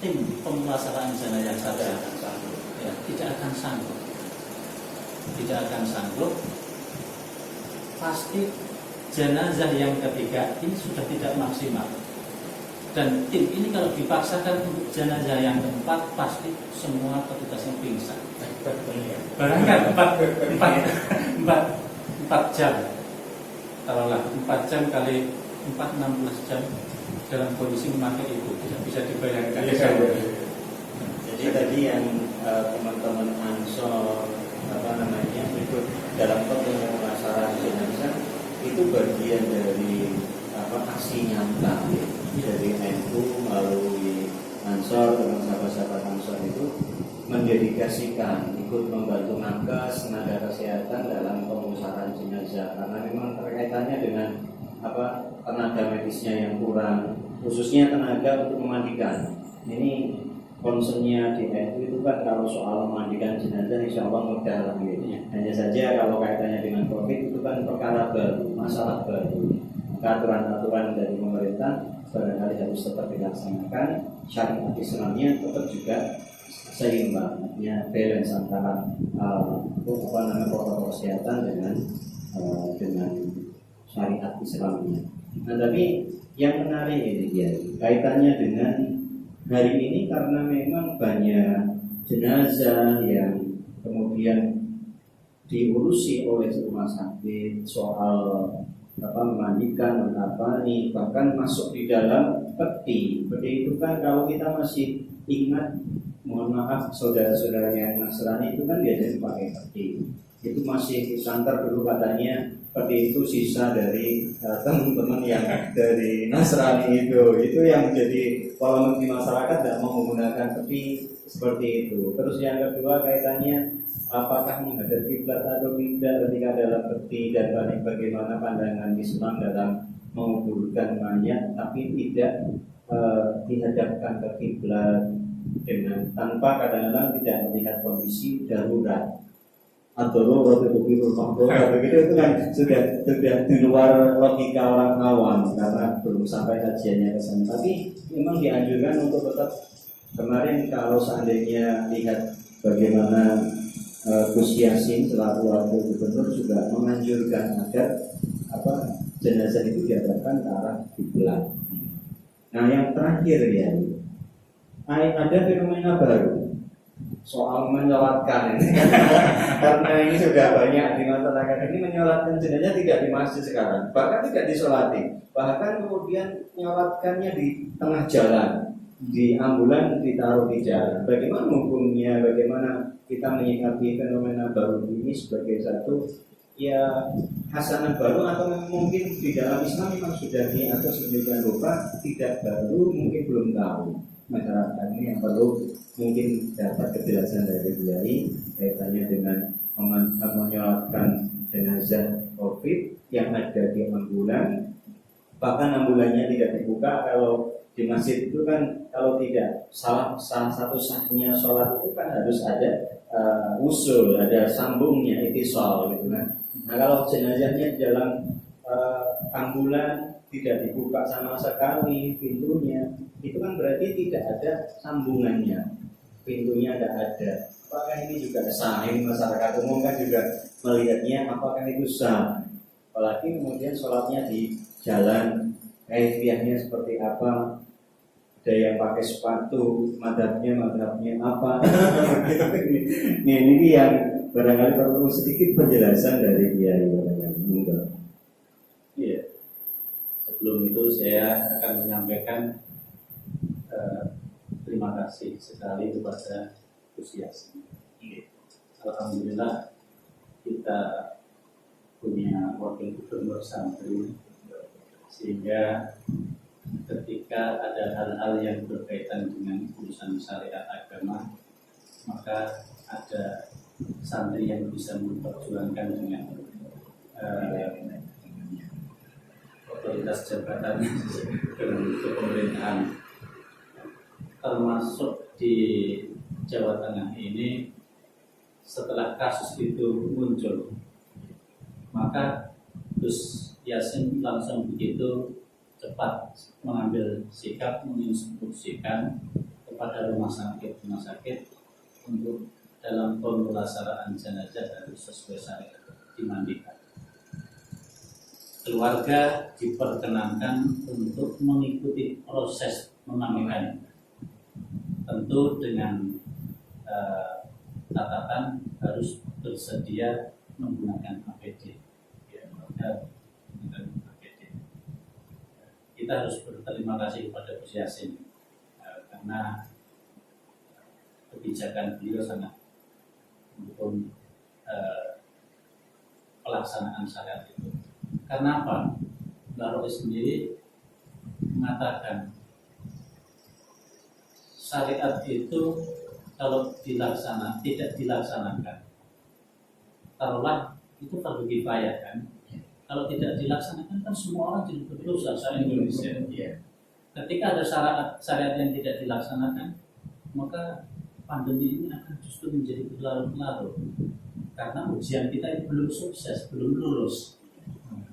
tim pemulasaran jenazah saja ya, tidak akan sanggup. Pasti jenazah yang ketiga ini sudah tidak maksimal. Dan tim ini kalau dipaksakan untuk jenazah yang keempat, pasti semua petugasnya pingsan. Barangkali 4 jam. Taruhlah 4 jam kali 16 jam dalam kondisi memakai itu, tidak bisa dibayangkan. Jadi tadi yang teman-teman Ansor ikut dalam pemulasaran jenazah itu bagian dari aksi nyata dari NU melalui Ansor dengan sahabat-sahabat Ansor itu mendedikasikan ikut membantu nakes tenaga kesehatan dalam pemulasaran jenazah karena memang terkaitannya dengan tenaga medisnya yang kurang, khususnya tenaga untuk memandikan. Ini concernnya di NU itu kan kalau soal memandikan jenazah insya Allah mudah lagi. Hanya saja kalau kaitannya dengan COVID itu kan perkara baru, masalah baru. Maka aturan-aturan dari pemerintah barangkali harus tetap dilaksanakan. Syariat Islamnya tetap juga seimbang, artinya balance antara protokol kesehatan dengan syariat Islamnya. Nah, tapi yang menarik ini dia kaitannya dengan hari ini karena memang banyak jenazah yang kemudian diurusi oleh rumah sakit soal memandikan, menapani, bahkan masuk di dalam peti. Peti itu kan kalau kita masih ingat, mohon maaf saudara-saudara yang Nasrani itu kan biasanya pakai peti. Itu masih santer dulu katanya peti itu sisa dari teman-teman yang dari Nasrani itu yang menjadi polemik di masyarakat tidak mau menggunakan peti seperti itu. Terus yang kedua kaitannya apakah menghadap kiblat atau tidak ketika dalam peti dan bagaimana pandangan Islam dalam menguburkan mayat tapi tidak dihadapkan ke kiblat dengan tanpa kadang-kadang tidak melihat kondisi darurat atau begitu itu kan sudah di luar logika orang awam karena belum sampai kajiannya ke sana. Tapi memang dianjurkan untuk tetap kemarin kalau seandainya lihat bagaimana Gus Yassin selaku wakil gubernur juga menganjurkan agar jenazah itu dihadapkan ke arah kiblat. Nah yang terakhir ya, ada fenomena baru soal menyolatkan ini karena ini sudah banyak di masyarakat ini menyolatkan jenazah tidak di masjid sekarang, bahkan tidak disolati, bahkan kemudian menyolatkannya di tengah jalan, di ambulan ditaruh di jalan. Bagaimana hukumnya, bagaimana kita menyikapi fenomena baru ini sebagai satu hasanah baru atau mungkin di dalam Islam memang sudah diatur sedemikian rupa, tidak baru, mungkin belum tahu. Masyarakat ini yang perlu mungkin dapat kejelasan dari Kiai kaitannya dengan menyolatkan jenazah COVID yang ada di ambulan, bahkan ambulannya tidak dibuka. Kalau di masjid itu kan kalau tidak salah satu sahnya sholat itu kan harus ada usul, ada sambungnya, itisal gitu kan. Nah kalau jenazahnya dalam ambulan tidak dibuka sama sekali pintunya, itu kan berarti tidak ada sambungannya, pintunya tidak ada. Apakah ini juga sah? Ini masyarakat umum kan juga melihatnya apakah itu sah? Apalagi kemudian sholatnya di jalan, kaifiahnya seperti apa? Ada yang pakai sepatu, madhabnya apa? ini yang barangkali perlu sedikit penjelasan dari Kiai barangkali. Iya. Sebelum itu saya akan menyampaikan terima kasih sekali kepada Gus Yassin. Alhamdulillah kita punya wakil gubernur santri, sehingga ketika ada hal-hal yang berkaitan dengan urusan syariat agama, maka ada santri yang bisa memperjuangkan dengan otoritas jabatan dengan pemerintahan, termasuk di Jawa Tengah ini. Setelah kasus itu muncul, maka Gus Yassin langsung begitu cepat mengambil sikap, menginstruksikan kepada kepada rumah sakit untuk dalam pemulasaraan jenazah harus sesuai syariat dimandikan. Keluarga diperkenankan untuk mengikuti proses memandikan, tentu dengan catatan harus bersedia menggunakan APD. Ya, menggunakan APD. Kita harus berterima kasih kepada Gus Yasin karena kebijakan beliau sangat mendukung pelaksanaan syariat itu. Karena apa? Mbak Rois sendiri mengatakan syariat itu kalau tidak dilaksanakan, taruhlah itu fardu kifayah kan. Kalau tidak dilaksanakan kan semua orang jadi berdosa se Indonesia. Ketika ada syariat yang tidak dilaksanakan, maka pandemi ini akan justru menjadi berlarut-larut karena ujian kita ini belum sukses, belum lulus.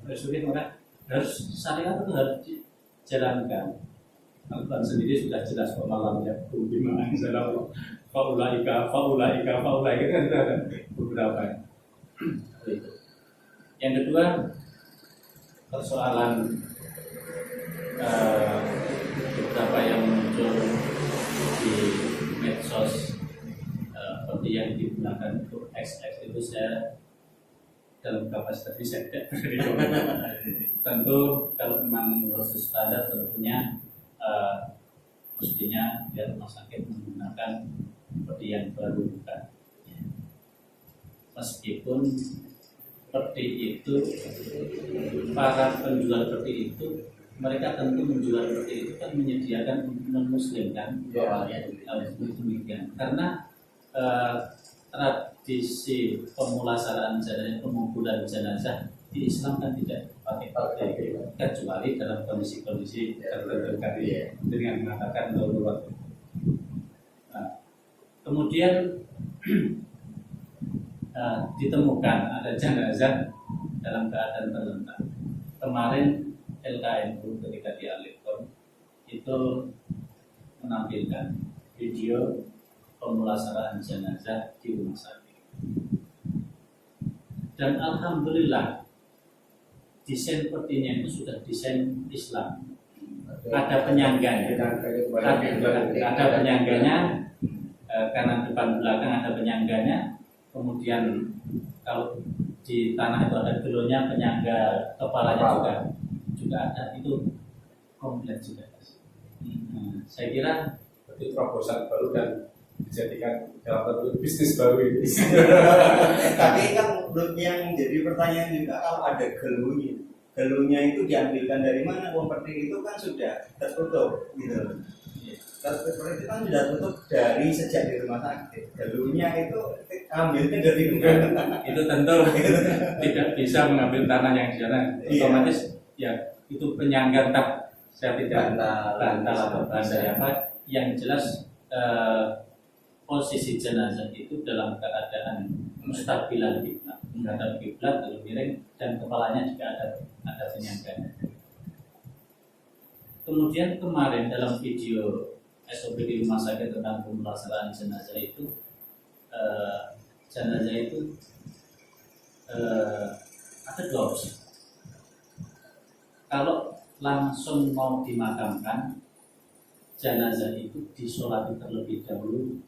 Maka harus syariat itu harus dijalankan. Al-Quran sendiri sudah jelas pemalam ya, bagaimana misalnya faulaika kan ada beberapa. Yang kedua, persoalan beberapa yang muncul di medsos seperti yang digunakan untuk XX itu saya dalam kapasitas saya tidak berani komentar. Tentu kalau memang khusus standar tentunya mestinya biar rumah sakit menggunakan seperti yang baru bukan. Meskipun seperti itu para penjual seperti itu mereka tentu menjual seperti itu kan menyediakan non muslim kan demikian karena tradisi pemulasaraan jenazah, pengumpulan jenazah di Islam kan tidak pakai kecuali dalam kondisi-kondisi tertentu dengan mengatakan darurat. Kemudian ditemukan ada jenazah dalam keadaan terlentang. Kemarin LKNU ketika di Alikon itu menampilkan video pemulasaraan jenazah di rumah sakit. Dan alhamdulillah desain sepertinya itu sudah desain Islam. Ada penyangganya, ada penyangganya, kanan depan belakang ada penyangganya. Kemudian kalau di tanah itu ada gelonya, penyangga kepalanya juga ada, itu komplit juga. Saya kira itu terobosan baru dan dijadikan dalam bentuk bisnis baru ini. Tapi kan yang jadi pertanyaan juga kalau ada gelunya itu diambilkan dari mana? Seperti itu kan sudah tertutup gitu. Tertutup itu kan sudah tutup dari sejak di rumah sakit. Gelunya itu ambilnya dari mana? Itu tentu tidak bisa mengambil tanah yang di sana. Otomatis ya itu penyangga tak saya tidak bantal atau bahasa apa. Yang jelas posisi jenazah itu dalam keadaan mustaqilan kiblat, menghadap kiblat lalu miring dan kepalanya juga ada penyangganya. Kemudian kemarin dalam video SOP di rumah sakit tentang pemulasaraan jenazah itu ada dua opsi. Kalau langsung mau dimakamkan, jenazah itu disolati terlebih dahulu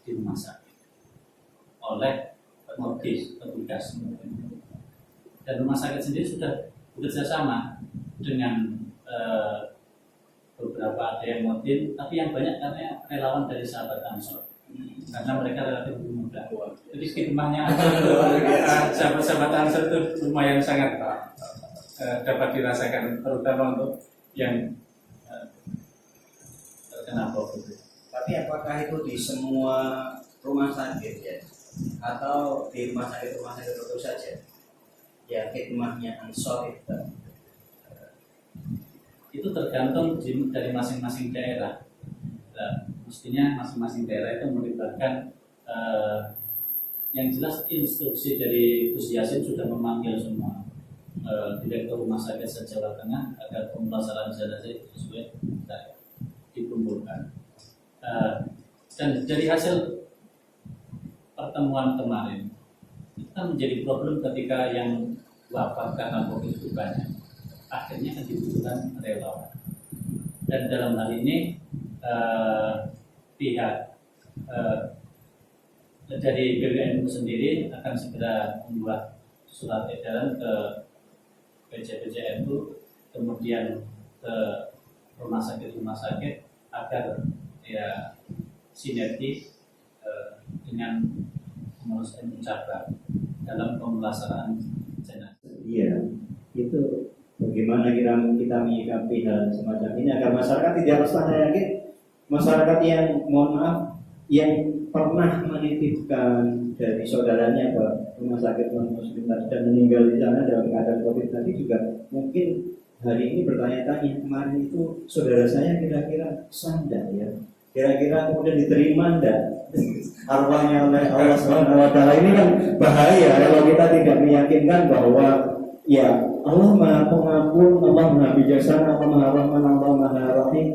di rumah sakit oleh petugas. Dan rumah sakit sendiri sudah bekerja sama dengan beberapa ada yang motif, tapi yang banyak karena relawan dari sahabat Ansor karena mereka relatif muda. Jadi khidmahnya sahabat Ansor itu lumayan sangat dapat dirasakan, terutama untuk yang terkena COVID. Tapi apakah itu di semua rumah sakit ya, atau di rumah sakit tertentu saja? Ya khidmahnya Ansor itu tergantung dari masing-masing daerah. Nah, mestinya masing-masing daerah itu melibatkan yang jelas instruksi dari Gus Yasin sudah memanggil semua direktur rumah sakit se-Jawa Tengah agar pemulasaraan jenazah itu sesuai dikumpulkan. Dan dari hasil pertemuan kemarin, itu kan menjadi problem ketika yang wafat karena COVID itu banyak. Akhirnya kan dibutuhkan relawan. Dan dalam hal ini pihak dari BWNU sendiri akan segera membuat surat edaran ke PJ-PJNU, kemudian ke rumah sakit agar ya sinergi dengan pengurus NU cabang dalam pemulasaraan jenazah. Iya, itu bagaimana kita menyikapi hal semacam ini agar masyarakat tidak resah. Saya yakin masyarakat yang mohon maaf yang pernah menitipkan dari saudaranya ke rumah sakit non-muslim dan meninggal di sana dalam keadaan COVID tadi juga mungkin hari ini bertanya-tanya, kemarin itu saudara saya kira-kira sanda ya, kira-kira kemudian diterima enggak arwahnya oleh Allah Subhanahu wa taala. Ini kan bahaya kalau kita tidak meyakinkan bahwa ya Allah Maha Pengampun, Allah Maha Bijaksana, Allah Maha Rahman, Allah Maha Rahim,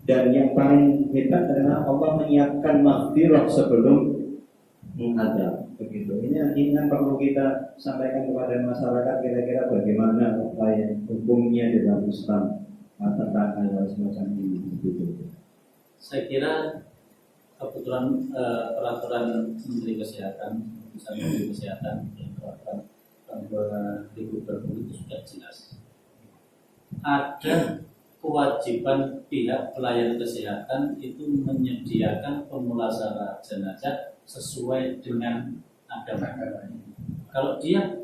dan yang paling hebat adalah Allah menyiapkan maghfirah sebelum menghadap. Begitu. Ini yang perlu kita sampaikan kepada masyarakat, kira-kira bagaimana hukumnya dalam Islam tentang hal semacam ini. Begitu. Saya kira kebetulan peraturan Menteri Kesehatan, misalnya Menteri Kesehatan dan peraturan tahun 2020 itu sudah jelas. Ada kewajiban pihak pelayan kesehatan itu menyediakan pemulasaraan jenazah sesuai dengan agama. Kalau dia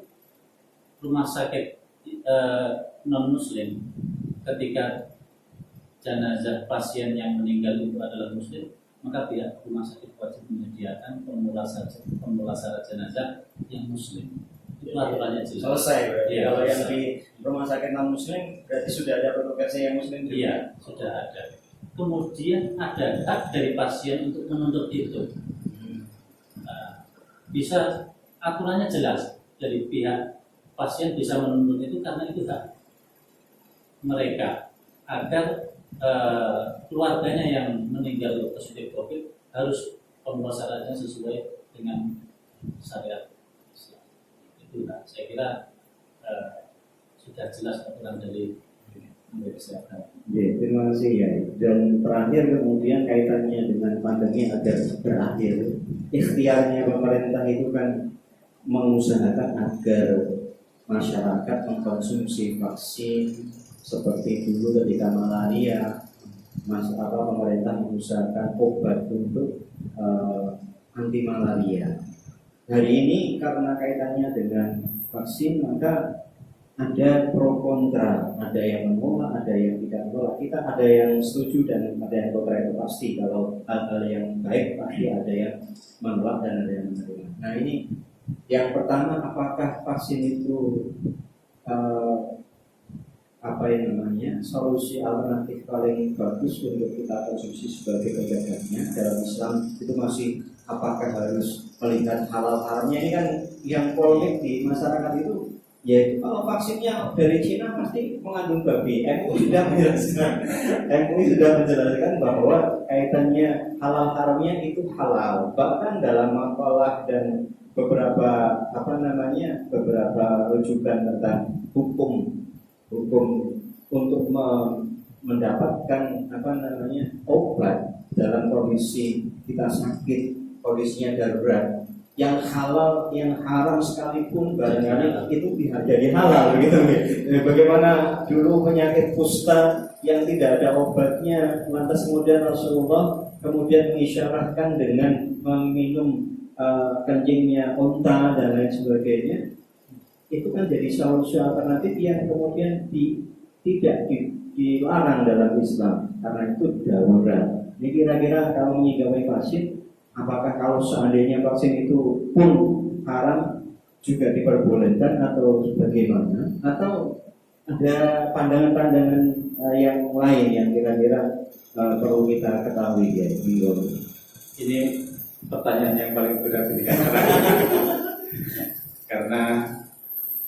rumah sakit non Muslim, ketika jenazah pasien yang meninggal itu adalah Muslim, maka pihak rumah sakit wajib menyediakan pemulasaraan jenazah yang Muslim. Itu aturannya jelas. Selesai berarti. Ya, kalau yang selesai. di rumah sakit non Muslim berarti sudah ada petugasnya yang Muslim juga. Iya, sudah ada. Kemudian ada hak dari pasien untuk menuntut itu. Nah, bisa aturannya jelas dari pihak pasien bisa menuntut itu karena itu hak mereka agar keluarganya yang meninggal positif COVID harus pemulasaraannya sesuai dengan syariat Islam. Itulah saya kira sudah jelas aturan dari Menteri Kesehatan. Ya, terima kasih ya. Dan terakhir kemudian kaitannya dengan pandemi agar berakhir, ikhtiarnya pemerintah itu kan mengusahakan agar masyarakat mengkonsumsi vaksin seperti dulu ketika malaria. Pemerintah mengusahakan obat untuk anti malaria. Hari ini karena kaitannya dengan vaksin maka ada pro kontra, ada yang menolak, ada yang tidak menolak. Kita ada yang setuju dan ada yang kontra, itu pasti. Kalau hal-hal yang baik pasti ada yang menolak dan ada yang menerima. Nah ini yang pertama, apakah vaksin itu solusi alternatif paling bagus untuk kita konsumsi sebagai pendapatnya dalam Islam itu masih apakah harus melihat halal haramnya? Ini kan yang polemik di masyarakat itu ya, kalau vaksinnya dari Cina pasti mengandung babi. MUI sudah menjelaskan bahwa kaitannya halal haramnya itu halal. Bahkan dalam makalah dan beberapa rujukan tentang hukum untuk mendapatkan obat dalam kondisi kita sakit, kondisinya darurat, yang halal, yang haram sekalipun barangkali itu bisa jadi halal gitu. Bagaimana dulu penyakit kusta yang tidak ada obatnya, lantas kemudian Rasulullah kemudian mengisyaratkan dengan meminum kencingnya unta dan lain sebagainya. Itu kan jadi solusi alternatif yang kemudian tidak dilarang dalam Islam karena itu darurat. Ini kira-kira kalau menyikapi vaksin, apakah kalau seandainya vaksin itu pun haram juga diperbolehkan atau bagaimana? Atau ada pandangan-pandangan yang lain yang kira-kira perlu kita ketahui ya? Ini pertanyaan yang paling berat ini karena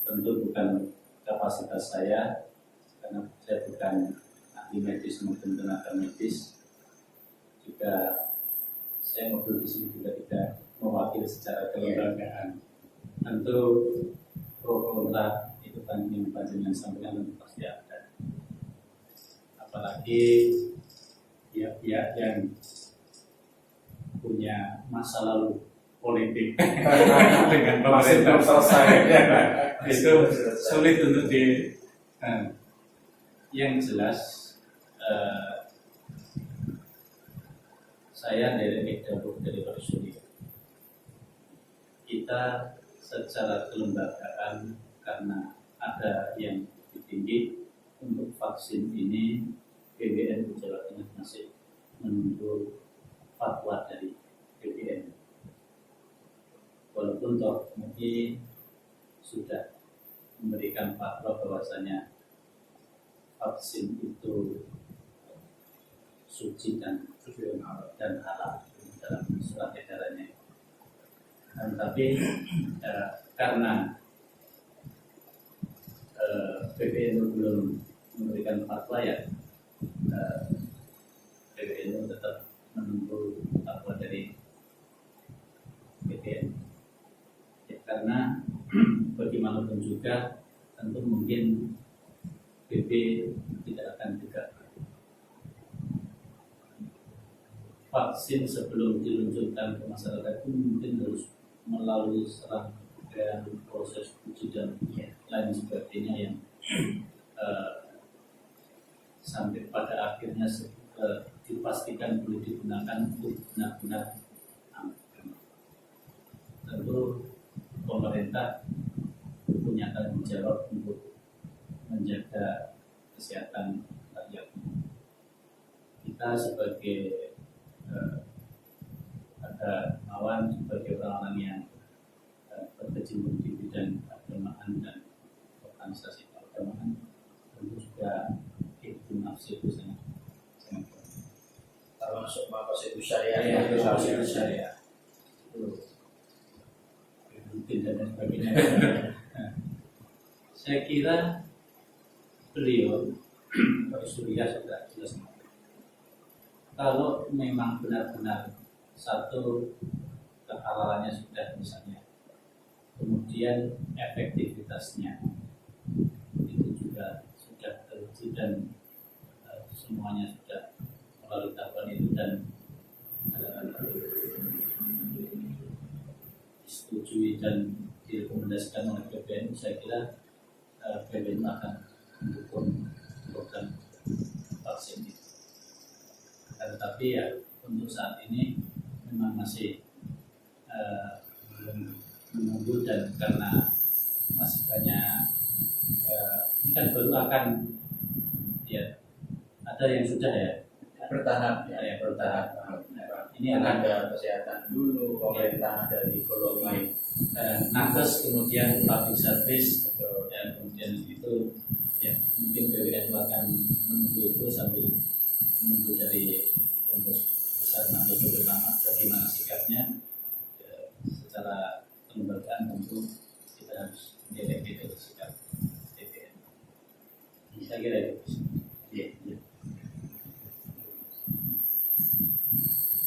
Tentu bukan kapasitas saya, karena saya bukan ahli medis maupun tenaga medis, juga saya ngobrol di sini juga tidak mewakili secara kelembagaan. Tentu pro kontra itu kan yang panjenengan sampaikan tentu pasti ada. Apalagi pihak-pihak yang punya masa lalu politik dengan Masih pemerintah belum selesai. itu sulit untuk yang jelas saya dari Surya, kita secara kelembagaan karena ada yang lebih tinggi untuk vaksin ini, PBNU Jawa Tengah masih menunggu fatwa dari PBNU. Walaupun toh MUI sudah memberikan fatwa bahwasanya vaksin itu suci dan halal dalam surat edarannya. Tapi karena PBNU belum memberikan fatwa ya, PBNU tetap menunggu fatwa dari PBNU. Ya, karena bagaimanapun juga tentu mungkin PP tidak akan juga vaksin sebelum diluncurkan ke masyarakat itu mungkin harus melalui serangkaian proses uji dan lain sebagainya yang sampai pada akhirnya dipastikan boleh digunakan untuk benar-benar aman. Tentu pemerintah punya tanggung jawab untuk menjaga kesehatan rakyat. Kita sebagai ada kawan, sebagai orang-orang yang berkecimpung di bidang keagamaan dan organisasi keagamaan, tentu juga itu nafsu itu sangat termasuk maqasid syariah ya, itu maqasid syariah itu mungkin dan sebagainya. Saya kira beliau Pak Surya sudah jelas. Kalau memang benar-benar satu kehalalannya sudah misalnya, kemudian efektivitasnya itu juga sudah teruji dan semuanya sudah melalui tahapan itu dan disetujui dan direkomendasikan oleh PBNU, saya kira PBNU akan mendukung program vaksin itu. Tetapi ya untuk saat ini memang masih menunggu, dan karena masih banyak ini kan baru akan ya ada yang sudah ya bertahap ya bertahap. Ini akan akan ada kesehatan dulu, pemerintah dari ekonomi, nakes, kemudian public service, dan kemudian itu ya mungkin BWN akan menunggu itu sambil menunggu dari pengurus besar Nahdlatul Ulama bagaimana sikapnya. Secara kelembagaan tentu kita harus menilai itu sikap BWN. Saya kira itu.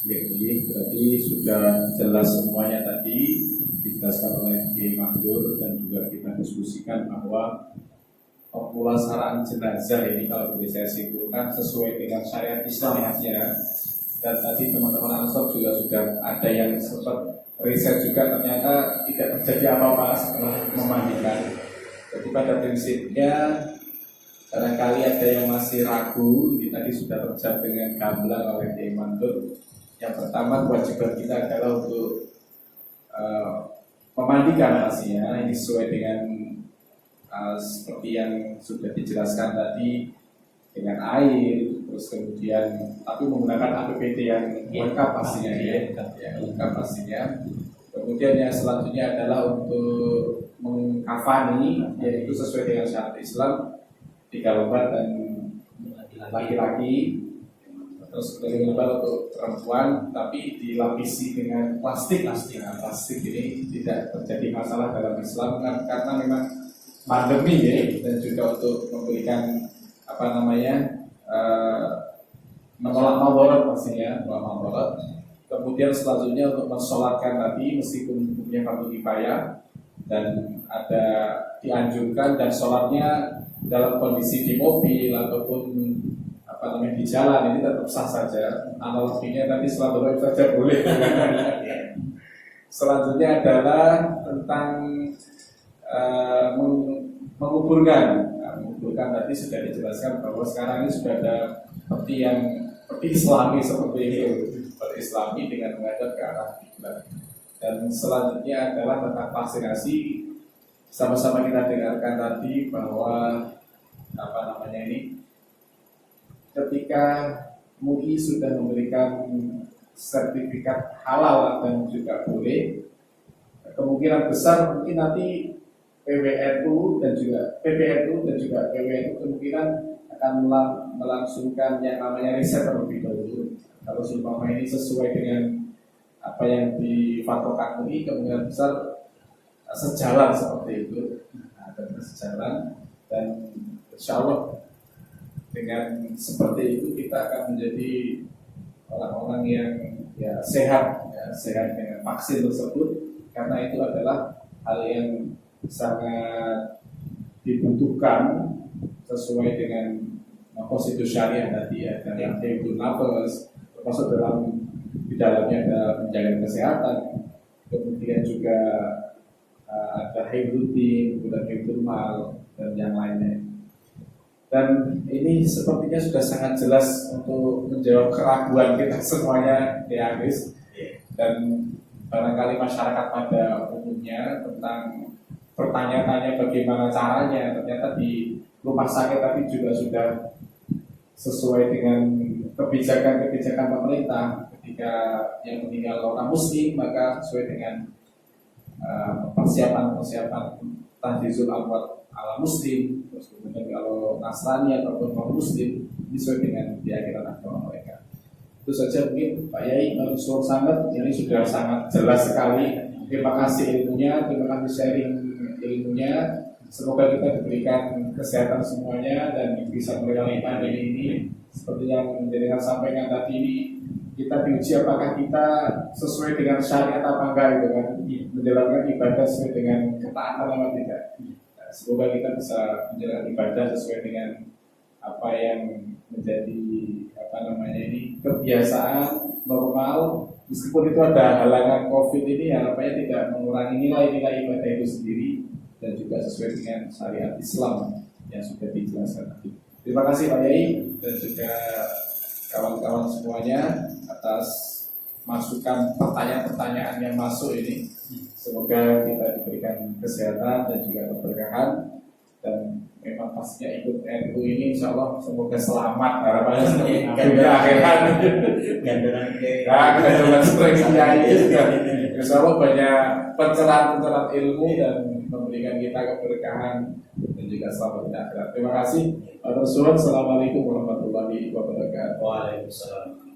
Jadi berarti sudah jelas semuanya tadi dijelaskan oleh Kiai Magdur, dan juga kita diskusikan bahwa pemulasaraan jenazah ini kalau boleh saya simpulkan sesuai dengan syariat Islamnya. Dan tadi teman-teman Ansor juga sudah ada yang sempat riset juga, ternyata tidak terjadi apa-apa setelah memandikan. Jadi pada prinsipnya barangkali ada yang masih ragu, ini tadi sudah terjawab dengan gamblang oleh Kiai Magdur. Yang pertama, kewajiban kita adalah untuk memandikan pastinya, ini sesuai dengan seperti yang sudah dijelaskan tadi, dengan air, terus kemudian tapi menggunakan APBD yang lengkap pastinya ya, lengkap pastinya. Kemudian yang selanjutnya adalah untuk mengkafani, yaitu sesuai dengan syariat Islam, 3 lembar dan laki-laki. Terus dari lembar untuk perempuan, tapi dilapisi dengan plastik. Nah, plastik ini tidak terjadi masalah dalam Islam karena memang pandemi ya, dan juga untuk memberikan menolak mabarat pastinya, menolak mabarat. Kemudian selanjutnya untuk mensolatkan tadi meskipun hukumnya fardu kifayah dan ada dianjurkan dan sholatnya dalam kondisi di mobil ataupun di jalan ini tetap sah saja. Analoginya tadi selalu saja boleh. Selanjutnya adalah tentang menguburkan. Menguburkan tadi sudah dijelaskan bahwa sekarang ini sudah ada peti Islami seperti itu, peti Islami dengan menghadap ke arah kiblat. Dan selanjutnya adalah tentang vaksinasi. Sama-sama kita dengarkan tadi bahwa ketika MUI sudah memberikan sertifikat halal dan juga boleh, kemungkinan besar mungkin nanti PWNU dan juga PWNU kemungkinan akan melangsungkan yang namanya riset terlebih dahulu. Kalau seumpama ini sesuai dengan apa yang difatwakan MUI, kemungkinan besar sejalan seperti itu, sejalan, dan insya Allah dengan seperti itu kita akan menjadi orang-orang yang sehat dengan vaksin tersebut, karena itu adalah hal yang sangat dibutuhkan sesuai dengan konstitusi syariah tadi ya, dan yang hibdun nafas termasuk di dalamnya ada menjaga kesehatan, kemudian juga ada hibduddin, kemudian hibdul mal dan yang lainnya. Dan ini sepertinya sudah sangat jelas untuk menjawab keraguan kita semuanya di habis. Dan barangkali masyarakat pada umumnya tentang pertanyaan-tanya bagaimana caranya, ternyata di rumah sakit tadi juga sudah sesuai dengan kebijakan-kebijakan pemerintah. Ketika yang meninggal orang muslim, maka sesuai dengan persiapan tahdizul amwat ala muslim. Terus kemudian kalau Nasrani ataupun non muslim sesuai dengan keyakinan agama mereka. Itu saja mungkin Pak Yai, sangat ini sudah sangat jelas sekali. Terima kasih ilmunya, terima kasih sharing ilmunya. Semoga kita diberikan kesehatan semuanya dan bisa melewati pandemi ini. Seperti yang menjadikan sampaikan tadi ini, kita diuji apakah kita sesuai dengan syariat apa enggak gitu kan, menjalankan ibadah sesuai dengan ketaatan apa tidak. Semoga kita bisa menjalankan ibadah sesuai dengan apa yang menjadi kebiasaan normal, meskipun itu ada halangan COVID ini, harapannya tidak mengurangi nilai-nilai ibadah itu sendiri dan juga sesuai dengan syariat Islam yang sudah dijelaskan tadi. Terima kasih Pak Yai dan juga kawan-kawan semuanya atas masukan pertanyaan-pertanyaan yang masuk ini. Semoga kita diberikan kesehatan dan juga keberkahan, dan memang pastinya ikut NU ini insya Allah semoga selamat, harapannya dunia akhirat. Gandaran sepertinya ini juga insya Allah banyak pencerahan ilmu dan memberikan kita keberkahan dan juga selamat di akhirat. Terima kasih. Assalamualaikum warahmatullahi wabarakatuh. Waalaikumsalam.